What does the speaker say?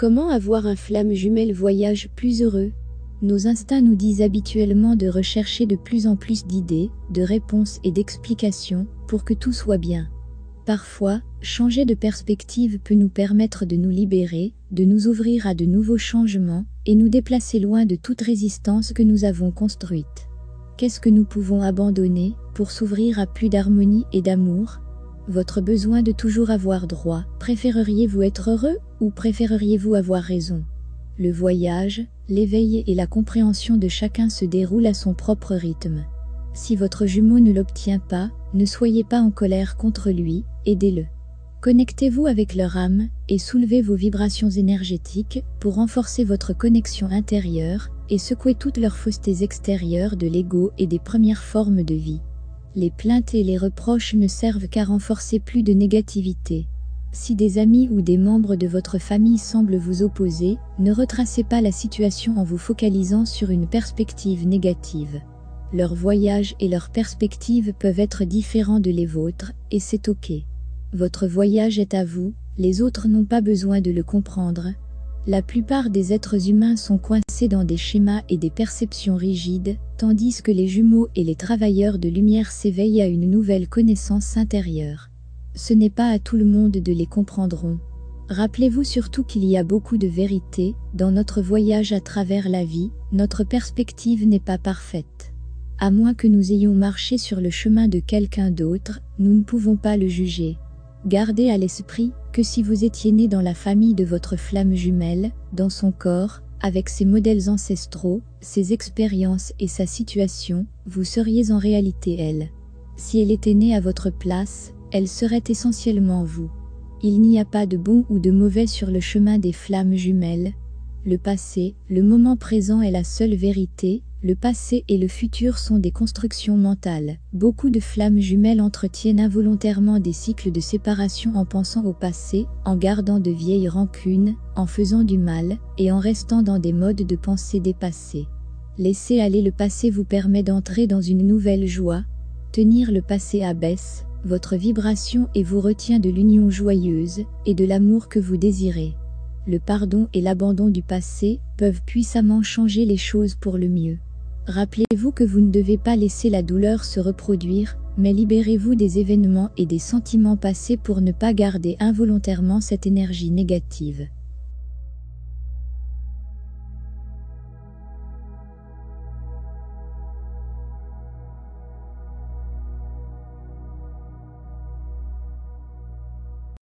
Comment avoir un flamme jumelle voyage plus heureux? Nos instincts nous disent habituellement de rechercher de plus en plus d'idées, de réponses et d'explications pour que tout soit bien. Parfois, changer de perspective peut nous permettre de nous libérer, de nous ouvrir à de nouveaux changements et nous déplacer loin de toute résistance que nous avons construite. Qu'est-ce que nous pouvons abandonner pour s'ouvrir à plus d'harmonie et d'amour? Votre besoin de toujours avoir droit, préféreriez-vous être heureux ou préféreriez-vous avoir raison? Le voyage, l'éveil et la compréhension de chacun se déroulent à son propre rythme. Si votre jumeau ne l'obtient pas, ne soyez pas en colère contre lui, aidez-le. Connectez-vous avec leur âme et soulevez vos vibrations énergétiques pour renforcer votre connexion intérieure et secouer toutes leurs faussetés extérieures de l'ego et des premières formes de vie. Les plaintes et les reproches ne servent qu'à renforcer plus de négativité. Si des amis ou des membres de votre famille semblent vous opposer, ne retracez pas la situation en vous focalisant sur une perspective négative. Leur voyage et leurs perspectives peuvent être différents de les vôtres, et c'est ok. Votre voyage est à vous, les autres n'ont pas besoin de le comprendre. La plupart des êtres humains sont coincés dans des schémas et des perceptions rigides, tandis que les jumeaux et les travailleurs de lumière s'éveillent à une nouvelle connaissance intérieure. Ce n'est pas à tout le monde de les comprendre. Rappelez-vous surtout qu'il y a beaucoup de vérité dans notre voyage à travers la vie, notre perspective n'est pas parfaite. À moins que nous ayons marché sur le chemin de quelqu'un d'autre, nous ne pouvons pas le juger. Gardez à l'esprit que si vous étiez né dans la famille de votre flamme jumelle, dans son corps, avec ses modèles ancestraux, ses expériences et sa situation, vous seriez en réalité elle. Si elle était née à votre place, elle serait essentiellement vous. Il n'y a pas de bon ou de mauvais sur le chemin des flammes jumelles. Le passé, le moment présent est la seule vérité. Le passé et le futur sont des constructions mentales. Beaucoup de flammes jumelles entretiennent involontairement des cycles de séparation en pensant au passé, en gardant de vieilles rancunes, en faisant du mal, et en restant dans des modes de pensée dépassés. Laisser aller le passé vous permet d'entrer dans une nouvelle joie. Tenir le passé abaisse votre vibration et vous retient de l'union joyeuse et de l'amour que vous désirez. Le pardon et l'abandon du passé peuvent puissamment changer les choses pour le mieux. Rappelez-vous que vous ne devez pas laisser la douleur se reproduire, mais libérez-vous des événements et des sentiments passés pour ne pas garder involontairement cette énergie négative.